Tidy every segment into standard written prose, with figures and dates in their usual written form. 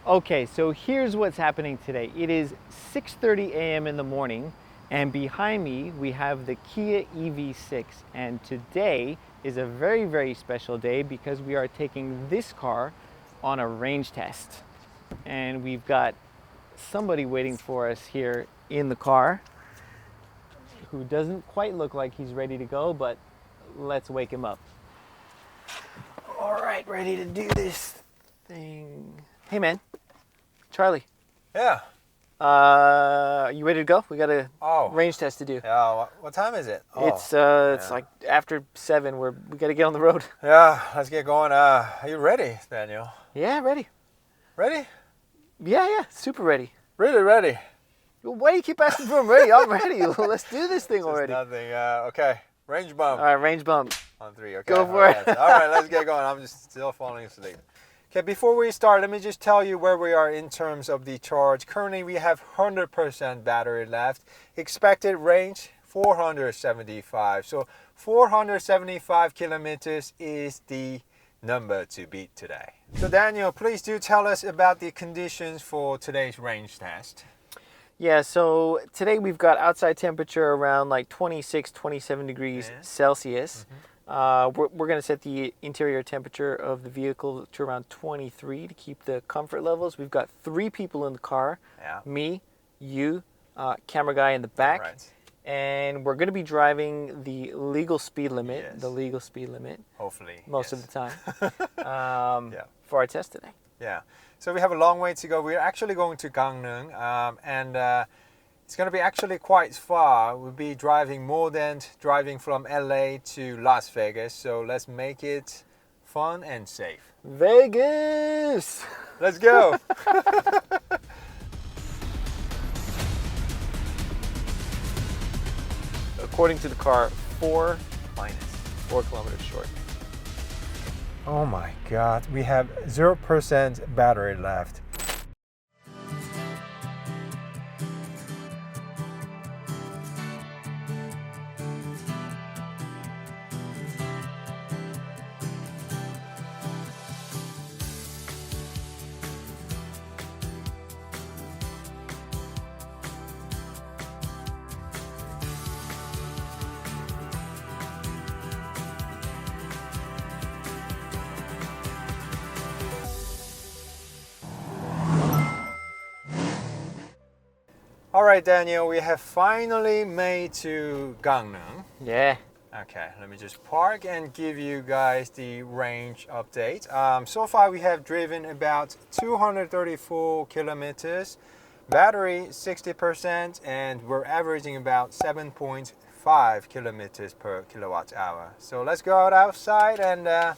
Okay, so here's what's happening today. It is 6:30 a.m. in the morning, and behind me we have the Kia EV6. And today is a very, very special day because we are taking this car on a range test. And we've got somebody waiting for us here in the car who doesn't quite look like he's ready to go, but let's wake him up. All right, ready to do this thing. Hey, man. Charlie. Yeah. You ready to go? We got a range test to do. Yeah. What time is it? It's like after 7. We got to get on the road. Yeah. Let's get going. Are you ready, Daniel? Yeah, ready. Ready? Yeah, super ready. Really ready. Why do you keep asking for I'm ready? I'm ready. Let's do this thing already. Nothing. Okay. Range bump. All right, range bump. On 3. Okay. Go for it. All right. Let's get going. I'm just still falling asleep. Okay, before we start, let me just tell you where we are in terms of the charge. Currently, we have 100% battery left. Expected range, 475. So 475 kilometers is the number to beat today. So Daniel, please do tell us about the conditions for today's range test. Yeah, so today we've got outside temperature around like 26, 27 degrees Celsius. We're going to set the interior temperature of the vehicle to around 23 to keep the comfort levels. We've got 3 people in the car. Yeah. Me, you, camera guy in the back. Right. And we're going to be driving the legal speed limit. Yes. The legal speed limit. Hopefully. Most of the time. For our test today. Yeah. So we have a long way to go. We're actually going to Gangneung, and it's going to be actually quite far. We'll be driving more than driving from LA to Las Vegas. So let's make it fun and safe. Vegas! Let's go! According to the car, 4 kilometers short. Oh my God, we have 0% battery left. All right, Daniel, we have finally made to Gangneung. Yeah. Okay, let me just park and give you guys the range update. So far we have driven about 234 kilometers, battery 60%, and we're averaging about 7.5 kilometers per kilowatt hour. So let's go outside and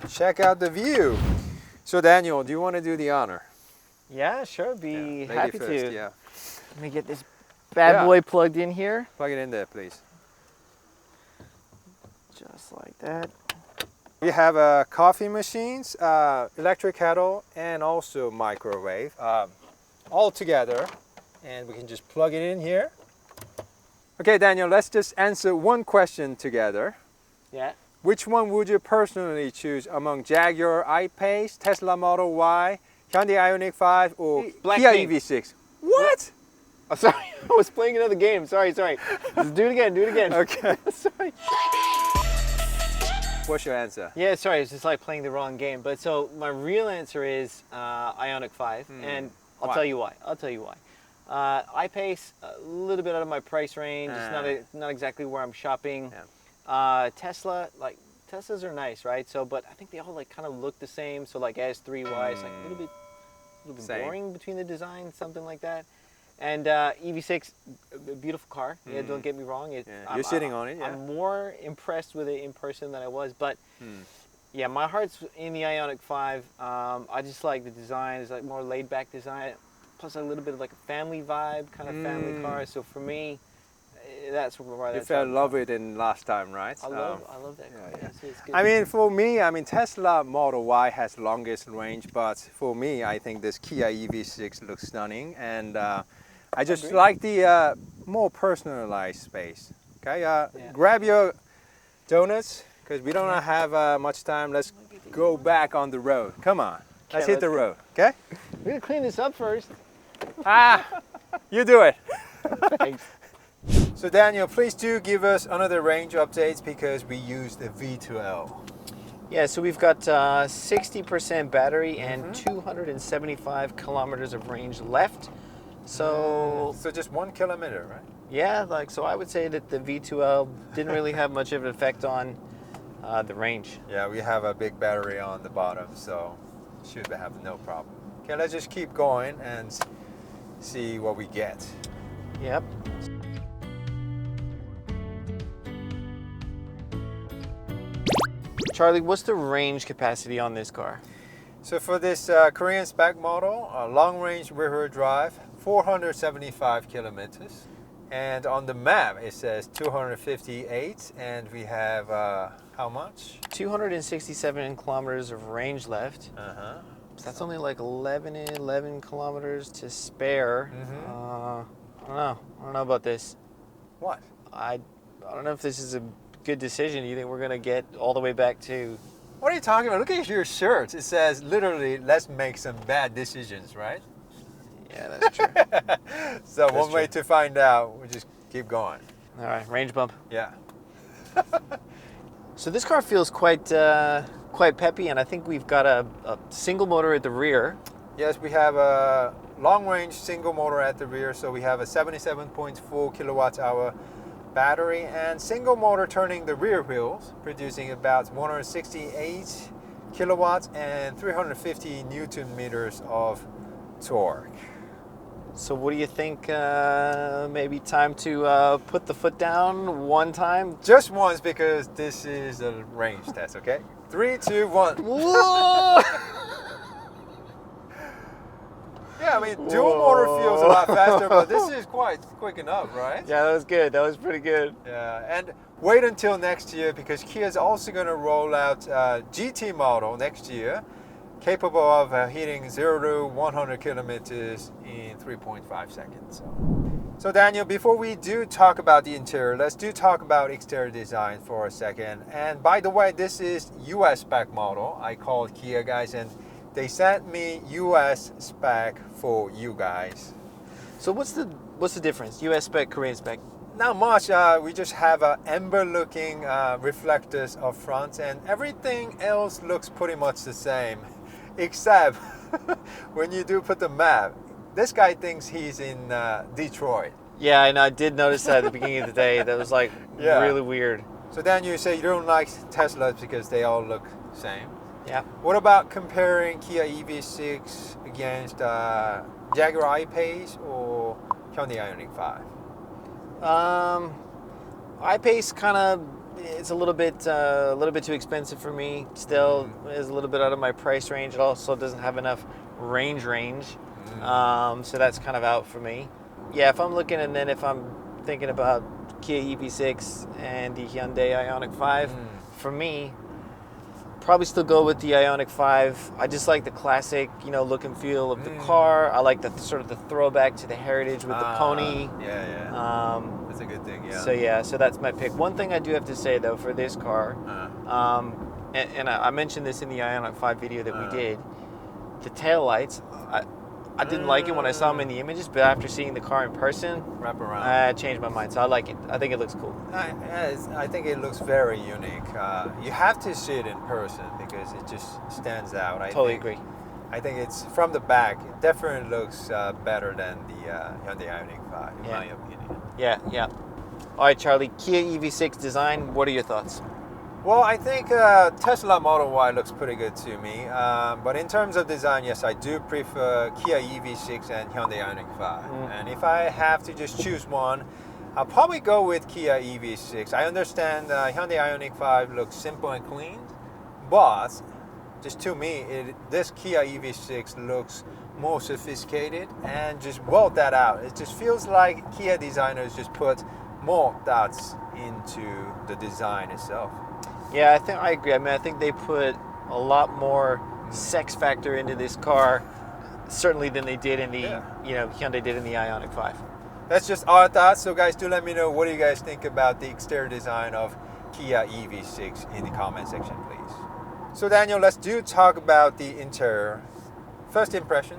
check out the view. So Daniel, do you want to do the honor? Yeah, sure. Be happy first, to. Yeah. Let me get this bad boy plugged in here. Plug it in there, please. Just like that. We have coffee machines, electric kettle, and also microwave all together. And we can just plug it in here. Okay, Daniel, let's just answer one question together. Yeah. Which one would you personally choose among Jaguar I-Pace, Tesla Model Y, Hyundai IONIQ 5, or Kia EV6? What? Oh, sorry, I was playing another game. Sorry. Just do it again. Okay. Sorry. What's your answer? Yeah, sorry, it's just like playing the wrong game. But so my real answer is IONIQ 5, and I'll tell you why. I-Pace, a little bit out of my price range. It's not exactly where I'm shopping. Yeah. Tesla, like Teslas are nice, right? So, but I think they all like kind of look the same. So like S3Y is like a little bit boring between the designs, something like that. And EV6, a beautiful car. Yeah, don't get me wrong. You're sitting on it. Yeah. I'm more impressed with it in person than I was, but yeah, my heart's in the IONIQ 5. I just like the design. It's like more laid-back design, plus a little bit of like a family vibe, kind of family car. So for me, that's where you fell in love with it last time, right? I love that car. Yeah. It's good. I mean, for me, Tesla Model Y has longest range, but for me, I think this Kia EV6 looks stunning, and I just like the more personalized space. Okay, grab your donuts because we don't have much time. Let's go back on the road. Come on. let's hit the road, okay? We're gonna clean this up first. You do it. Thanks. So Daniel, please do give us another range updates because we use the V2L. Yeah, so we've got 60% battery and 275 kilometers of range left. So just 1 kilometer, right? yeah, like so I would say that the V2L didn't really have much of an effect on the range. Yeah, we have a big battery on the bottom, so should have no problem. Okay, let's just keep going and see what we get. Yep. Charlie, what's the range capacity on this car? So for this Korean spec model, long range rear drive, 475 kilometers. And on the map it says 258, and we have how much? 267 kilometers of range left. So that's only like 11 kilometers to spare. I don't know about this. What? I don't know if this is a good decision. Do you think we're gonna get all the way back to? What are you talking about? Look at your shirt. It says literally, let's make some bad decisions, right? Yeah, that's true. So That's one way true. to find out, we just keep going. All right, range bump. Yeah. So this car feels quite peppy, and I think we've got a single motor at the rear. Yes, we have a long-range single motor at the rear, so we have a 77.4 kilowatt-hour battery and single motor turning the rear wheels, producing about 168 kilowatts and 350 newton meters of torque. So what do you think? Maybe time to put the foot down one time? Just once, because this is a range test, okay? 3, 2, 1. Whoa! Yeah, I mean, dual motor feels a lot faster, but this is quite quick enough, right? Yeah, that was good. That was pretty good. Yeah, and wait until next year, because Kia is also going to roll out a GT model next year, capable of hitting 0 to 100 kilometers in 3.5 seconds. So Daniel, before we do talk about the interior, let's talk about exterior design for a second. And by the way, this is US spec model. I called Kia guys, and they sent me US spec for you guys. So what's the difference? US spec, Korean spec? Not much. We just have amber-looking reflectors up front, and everything else looks pretty much the same, except when you do put the map. This guy thinks he's in Detroit. Yeah, and I did notice that at the beginning of the day. That was like really weird. So then you say you don't like Teslas because they all look the same. Yeah. What about comparing Kia EV6 against Jaguar I-Pace or Hyundai IONIQ 5? I-Pace kind of, it's a little bit too expensive for me. Still is a little bit out of my price range. It also doesn't have enough range. So that's kind of out for me. Yeah, if I'm looking, and then if I'm thinking about Kia EV6 and the Hyundai IONIQ 5, for me, probably still go with the IONIQ 5. I just like the classic, look and feel of the car. I like the sort of the throwback to the heritage with the pony. Yeah. That's a good thing, yeah. So that's my pick. One thing I do have to say though for this car, and I mentioned this in the IONIQ 5 video that we did, the taillights, I didn't like it when I saw them in the images, but after seeing the car in person, wrap around. I changed my mind. So I like it. I think it looks cool. I think it looks very unique. You have to see it in person because it just stands out. I Totally agree. I think it's from the back. It definitely looks better than the Hyundai IONIQ 5, in my opinion. Yeah. All right, Charlie. Kia EV6 design. What are your thoughts? Well, I think Tesla Model Y looks pretty good to me. But in terms of design, yes, I do prefer Kia EV6 and Hyundai IONIQ 5. And if I have to just choose one, I'll probably go with Kia EV6. I understand Hyundai IONIQ 5 looks simple and clean, but just to me, this Kia EV6 looks more sophisticated and just well thought out. It just feels like Kia designers just put more thoughts into the design itself. Yeah, I agree. I mean, I think they put a lot more sex factor into this car, certainly than they did in the, Hyundai did in the IONIQ 5. That's just our thoughts. So guys, do let me know, what do you guys think about the exterior design of Kia EV6 in the comment section, please. So Daniel, let's talk about the interior. First impression?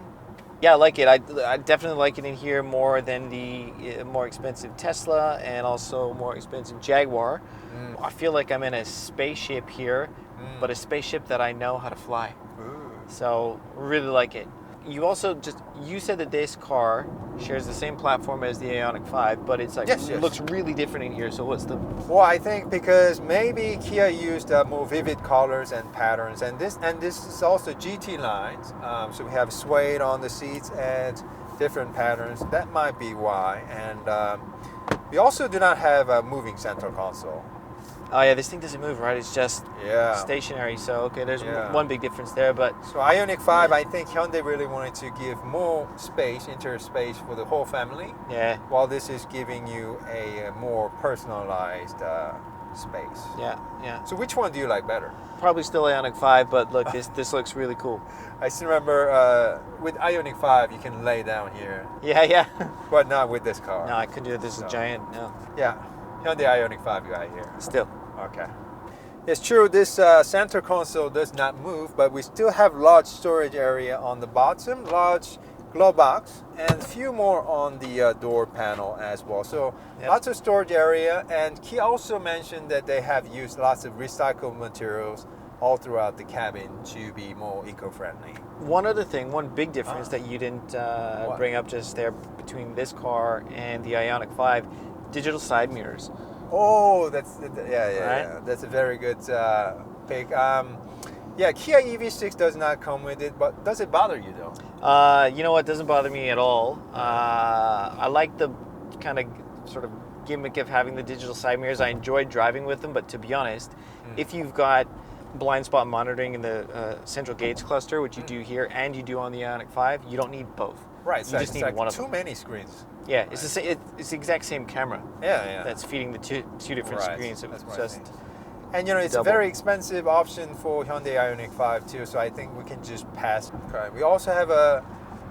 Yeah, I like it. I definitely like it in here more than the more expensive Tesla and also more expensive Jaguar. I feel like I'm in a spaceship here, but a spaceship that I know how to fly. Ooh. So really like it. You also you said that this car shares the same platform as the IONIQ 5, but it's like Yes. looks really different in here. So what's the? Well, I think because maybe Kia used more vivid colors and patterns, and this is also GT lines. So we have suede on the seats and different patterns. That might be why. And we also do not have a moving center console. Oh yeah, this thing doesn't move, right? It's just Yeah. stationary. So okay, there's Yeah. one big difference there, but So IONIQ 5, I think Hyundai really wanted to give more space, interior space for the whole family, yeah, while this is giving you a more personalized space. yeah. So which one do you like better? Probably still IONIQ 5, but look, this looks really cool. I still remember with IONIQ 5 you can lay down here, Yeah. but not with this car. No, I couldn't do it. This is So- giant. No, Yeah, Hyundai IONIQ 5 you got here. still. Okay. It's true this center console does not move, but we still have large storage area on the bottom, large glove box, and a few more on the door panel as well. So Yep. lots of storage area, and Kia also mentioned that they have used lots of recycled materials all throughout the cabin to be more eco-friendly. One other thing, one big difference that you didn't What? bring up just there between this car and the IONIQ 5, digital side mirrors. Oh, yeah. Right? That's a very good pick. Yeah, Kia EV6 does not come with it, but does it bother you though? You know what? Doesn't bother me at all. I like the kind of sort of gimmick of having the digital side mirrors. I enjoy driving with them, but to be honest, if you've got blind spot monitoring in the central gauge cluster, which you do here and you do on the IONIQ 5, you don't need both. Right, You so just it's need like one of too them. many screens. Yeah, it's it's the exact same camera Yeah. that's feeding the two different Right, screens. So that's it's what I just think. And you know, it's double. a very expensive option for Hyundai IONIQ 5 too, so I think we can just pass. Okay. We also have a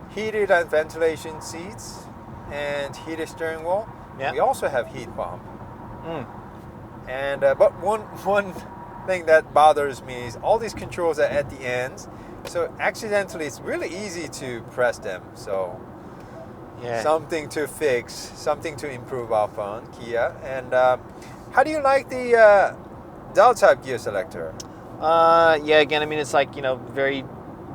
heated and ventilation seats and heated steering wheel. Yeah. We also have heat pump. Mm. And but one thing that bothers me is all these controls are at the ends, so accidentally it's really easy to press them. So Yeah. something to fix, something to improve upon, Kia. And how do you like the dial type gear selector? Yeah, again, I mean, it's like, very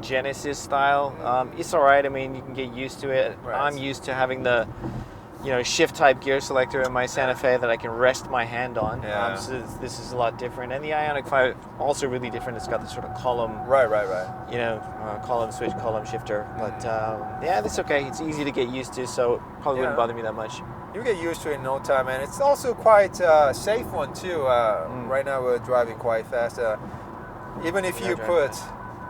Genesis style. It's all right. I mean, you can get used to it. Right. I'm used to having the, shift type gear selector in my Santa Fe that I can rest my hand on. Yeah. So this is a lot different. And the IONIQ 5 also really different. It's got this sort of column, Right. column switch, column shifter. But yeah, that's okay. It's easy to get used to, so it probably wouldn't Yeah. bother me that much. You get used to it in no time, and it's also quite a safe one too. Right now we're driving quite fast. Even if We are you driving put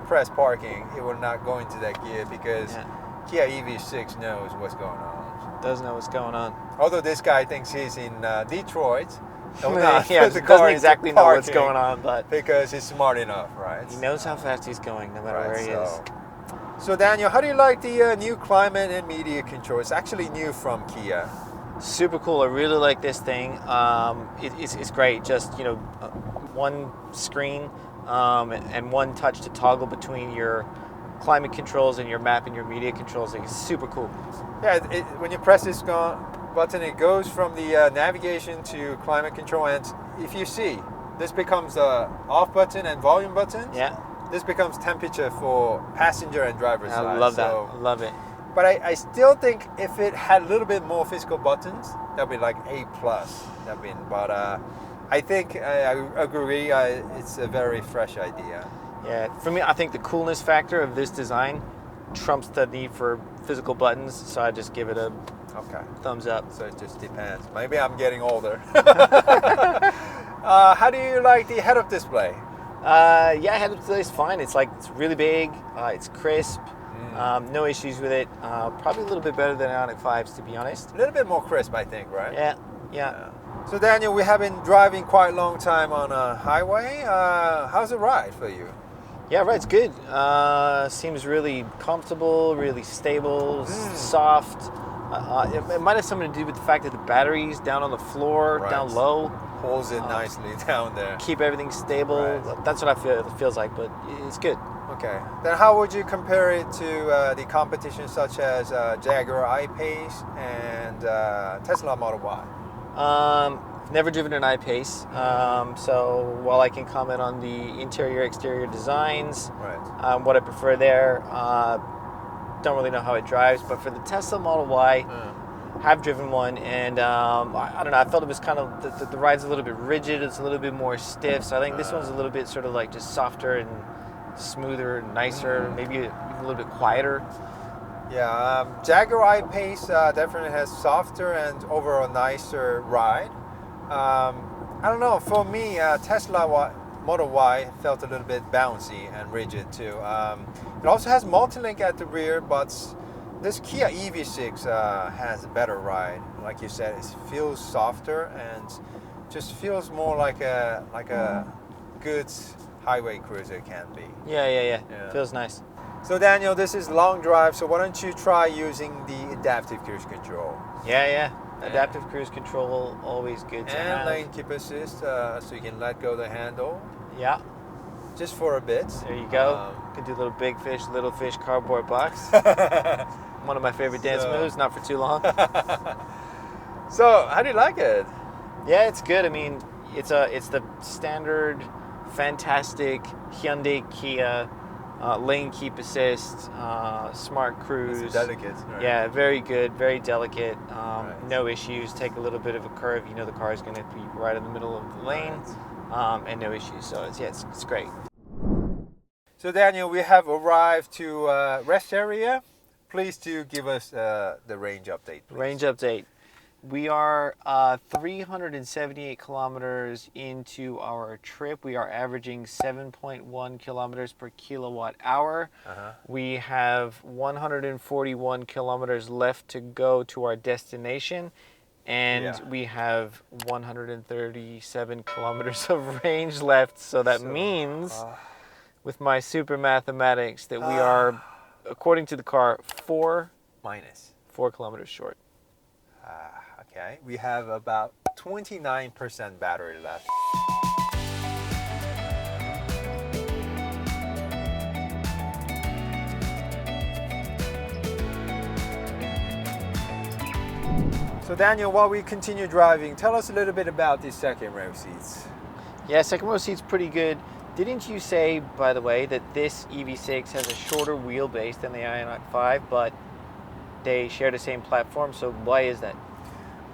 press parking, it will not go into that gear because Yeah. Kia EV6 knows what's going on. Doesn't know what's going on. Although this guy thinks he's in Detroit, he'll not Yeah, put the car doesn't into exactly know what's parking going on, but because he's smart enough, right? he knows how fast he's going, no matter Right, where he is. So Daniel, how do you like the new climate and media control? It's actually new from Kia. Super cool. I really like this thing. It's great. Just one screen and one touch to toggle between your climate controls and your map and your media controls. Like, it's super cool. Yeah, when you press this button, it goes from the navigation to climate control. And if you see, this becomes the off button and volume buttons. Yeah, This becomes temperature for passenger and driver side. I love that. So- I love it. But I still think if it had a little bit more physical buttons, that'd be like A+. But I think I agree. It's a very fresh idea. Yeah, for me, I think the coolness factor of this design trumps the need for physical buttons. So I just give it a Okay. thumbs up. So it just depends. Maybe I'm getting older. How do you like the head-up display? Yeah, head-up display is fine. It's really big. It's crisp. No issues with it. Probably a little bit better than IONIQ 5s, to be honest. A little bit more crisp, I think, right? Yeah. So Daniel, we have been driving quite a long time on a highway. How's the ride for you? Yeah, right. It's good. Seems really comfortable, really stable, soft. It might have something to do with the fact that the battery's down on the floor, Right. down low. Holds it nicely down there. Keep everything stable. Right. That's what it feels like, but it's good. Okay. Then how would you compare it to the competition such as Jaguar I-Pace and Tesla Model Y? Never driven an I-Pace, so while I can comment on the interior exterior designs, Right. what I prefer there, don't really know how it drives, but for the Tesla Model Y, have driven one, and I don't know, I felt it was kind of, the ride's a little bit rigid, it's a little bit more stiff, so I think this one's a little bit sort of like just softer and smoother and nicer, maybe even a little bit quieter. Yeah, Jaguar I-Pace definitely has softer and overall nicer ride. I don't know, for me, Model Y felt a little bit bouncy and rigid too. It also has multi-link at the rear, but this Kia EV6 has a better ride. Like you said, it feels softer and just feels more like a good highway cruiser can be. Yeah. Feels nice. So Daniel, this is long drive, so why don't you try using the adaptive cruise control? Yeah. Adaptive cruise control, always good to have. And lane keep assist, so you can let go the handle. Yeah. Just for a bit. There you go. Could do little big fish, little fish cardboard box. One of my favorite dance moves, not for too long. So, how do you like it? Yeah, it's good. I mean, it's the standard, fantastic Hyundai Kia lane keep assist, smart cruise. It's delicate. Right? Yeah, very good, very delicate. Right. No issues. Take a little bit of a curve. You know the car is going to be right in the middle of the lane, and no issues. So it's great. So Daniel, we have arrived to rest area. Please do give us the range update. Please. Range update. We are 378 kilometers into our trip. We are averaging 7.1 kilometers per kilowatt hour. We have 141 kilometers left to go to our destination. And we have 137 kilometers of range left. So that means, with my super mathematics, that we are, according to the car, 4 kilometers short. Okay, we have about 29% battery left. So Daniel, while we continue driving, tell us a little bit about these second row seats. Yeah, second row seat's pretty good. Didn't you say, by the way, that this EV6 has a shorter wheelbase than the IONIQ 5, but they share the same platform, so why is that?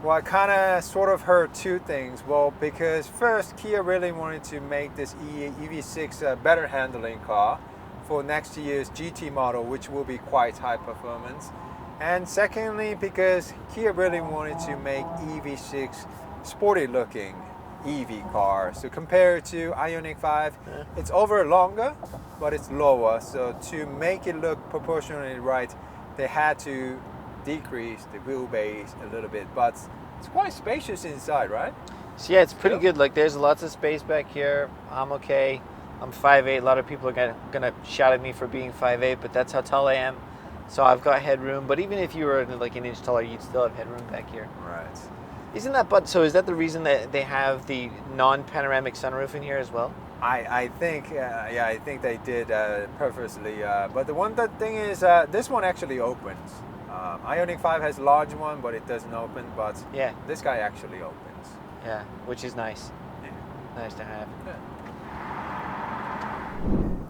Well, I kind of sort of heard two things. Well, because first, Kia really wanted to make this EV6 a better handling car for next year's GT model, which will be quite high performance. And secondly, because Kia really wanted to make EV6 sporty looking EV car. So compared to IONIQ 5, it's over longer, but it's lower. So to make it look proportionally right, they had to decrease the wheelbase a little bit, but it's quite spacious inside, right? So yeah, it's pretty good. Like, there's lots of space back here. I'm okay. I'm 5'8". A lot of people are gonna shout at me for being 5'8", but that's how tall I am. So I've got headroom. But even if you were like an inch taller, you'd still have headroom back here. Right. Isn't that? So is that the reason that they have the non-panoramic sunroof in here as well? I think I think they did purposely. But the one thing is, this one actually opens. IONIQ 5 has a large one, but it doesn't open. But yeah, this guy actually opens. Yeah, which is nice. Yeah. Nice to have. Yeah.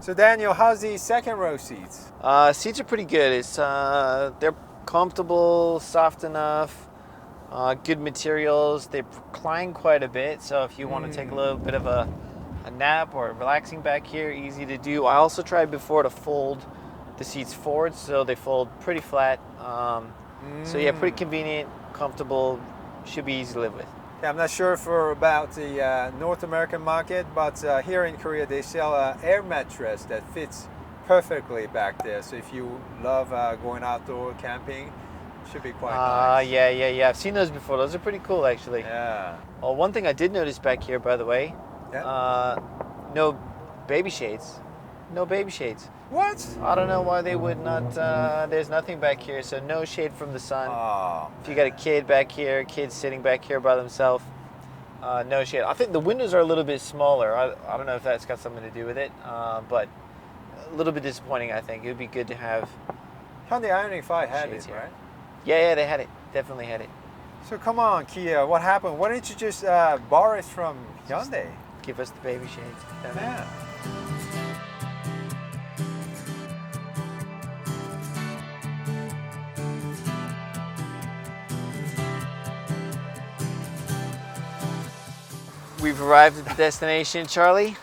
So Daniel, how's the second row seats? Seats are pretty good. It's they're comfortable, soft enough, good materials. They recline quite a bit, so if you want to take a little bit of a nap or relaxing back here, easy to do. I also tried before to fold the seats forward, so they fold pretty flat. So yeah, pretty convenient, comfortable, should be easy to live with. Yeah, I'm not sure about the North American market, but here in Korea they sell an air mattress that fits perfectly back there. So if you love going outdoor camping, it should be quite nice. Yeah. I've seen those before. Those are pretty cool, actually. Yeah. Well, one thing I did notice back here, by the way, no baby shades. No baby shades. What? I don't know why they would not. There's nothing back here, so no shade from the sun. Oh, if you got a kid back here, kids sitting back here by themselves, no shade. I think the windows are a little bit smaller. I don't know if that's got something to do with it, but a little bit disappointing, I think. It would be good to have. Hyundai IONIQ 5 had Shades it, here. right? Yeah, they had it. Definitely had it. So come on, Kia, what happened? Why didn't you just borrow it from Hyundai? Give us the baby shades. Yeah. We've arrived at the destination, Charlie.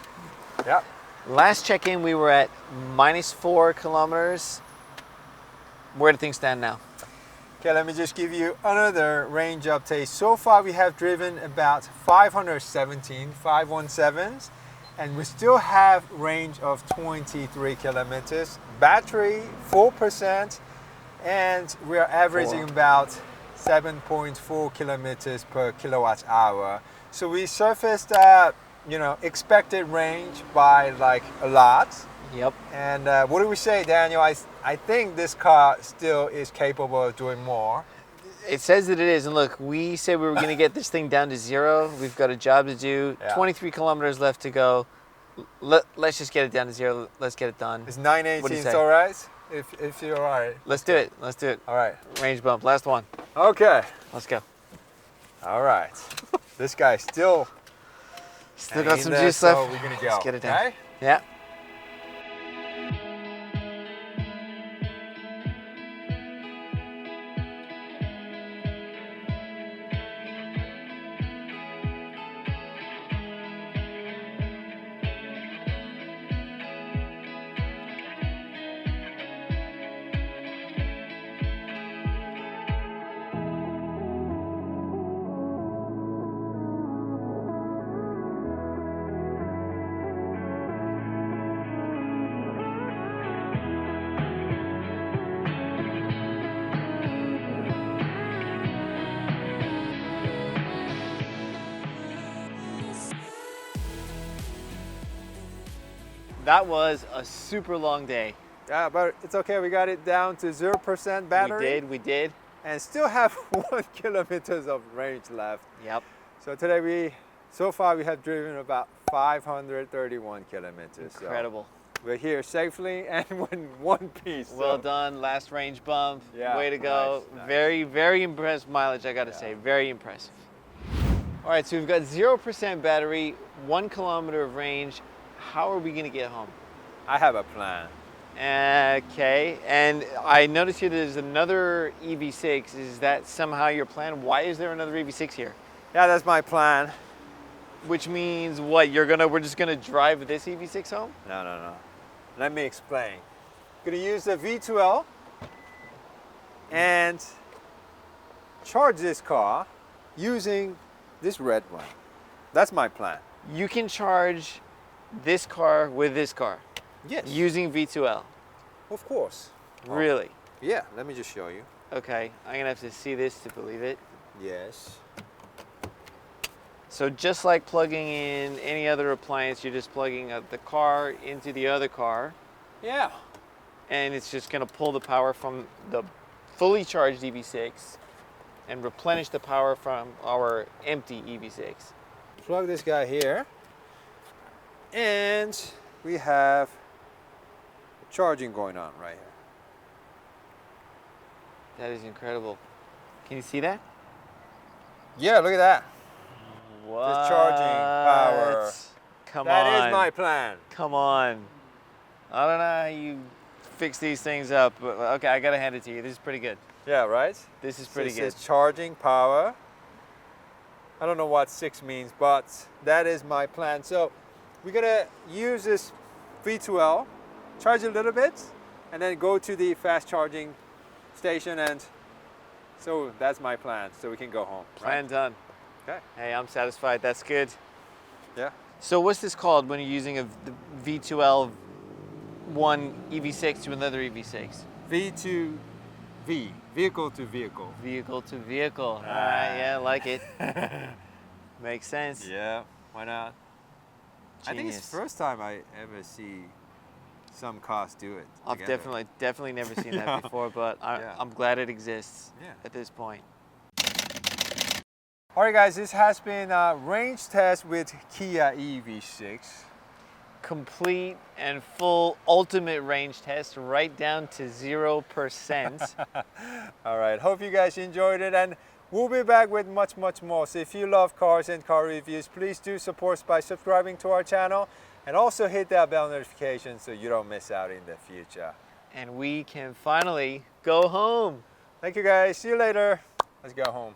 Yep. Last check-in, we were at -4 kilometers. Where do things stand now? Okay, let me just give you another range update. So far, we have driven about 517, 517s, and we still have range of 23 kilometers. Battery, 4%, and we are averaging about 7.4 kilometers per kilowatt hour. So we surfaced, expected range by like a lot. Yep. And what do we say, Daniel? I think this car still is capable of doing more. It says that it is, and look, we said we were going to get this thing down to 0. We've got a job to do. Yeah. 23 kilometers left to go. Let's just get it down to 0. Let's get it done. Is What do you 918 say? all right? If you're all right. Let's do it. Let's do it. All right. Range bump. Last one. Okay. Let's go. All right. This guy still Still got hanging some there, juice so left. we're gonna go. Let's get it down. Okay? Yeah. That was a super long day. Yeah, but it's okay. We got it down to 0% battery. We did. And still have 1 kilometers of range left. Yep. So today so far we have driven about 531 kilometers. So Incredible. we're here safely and in one piece. Well so. done. Last range bump. Yeah, Way to go. nice. Very, very impressive mileage, I gotta say. Very impressive. All right, so we've got 0% battery, 1 kilometer of range. How are we gonna get home? I have a plan. Okay, and I noticed here there's another EV6. Is that somehow your plan? Why is there another EV6 here? Yeah, that's my plan. Which means what? We're just gonna drive this EV6 home? No. Let me explain. Gonna use the V12 and charge this car using this red one. That's my plan. You can charge this car with this car Yes. using V2L. Of course. Really? Yeah, let me just show you. Okay, I'm gonna have to see this to believe it. Yes. So just like plugging in any other appliance, you're just plugging the car into the other car, Yeah. and it's just gonna pull the power from the fully charged EV6 and replenish the power from our empty EV6. Plug this guy here. And we have charging going on right here. That is incredible. Can you see that? Yeah, look at that. What? The charging power. Come on. That is my plan. Come on. I don't know how you fix these things up, but okay, I gotta hand it to you. This is pretty good. Yeah, right? This is pretty This good. is charging power. I don't know what 6 means, but that is my plan. So we're gonna use this V2L, charge a little bit, and then go to the fast charging station, and so that's my plan, so we can go home. Plan done. Okay. Hey, I'm satisfied. That's good. Yeah. So what's this called when you're using the V2L one EV6 to another EV6? V2V, vehicle to vehicle. Vehicle to vehicle. All right, yeah, I like it. Makes sense. Yeah, why not? I think it's Genius. the first time I ever see some cars do it. I've together. definitely never seen Yeah. that before, but Yeah. I'm glad it exists Yeah. at this point. All right, guys, this has been a range test with Kia EV6. complete and full ultimate range test right down to 0%. All right, hope you guys enjoyed it, and we'll be back with much more. So if you love cars and car reviews, please do support us by subscribing to our channel, and also hit that bell notification so you don't miss out in the future. And we can finally go home. Thank you guys, see you later. Let's go home.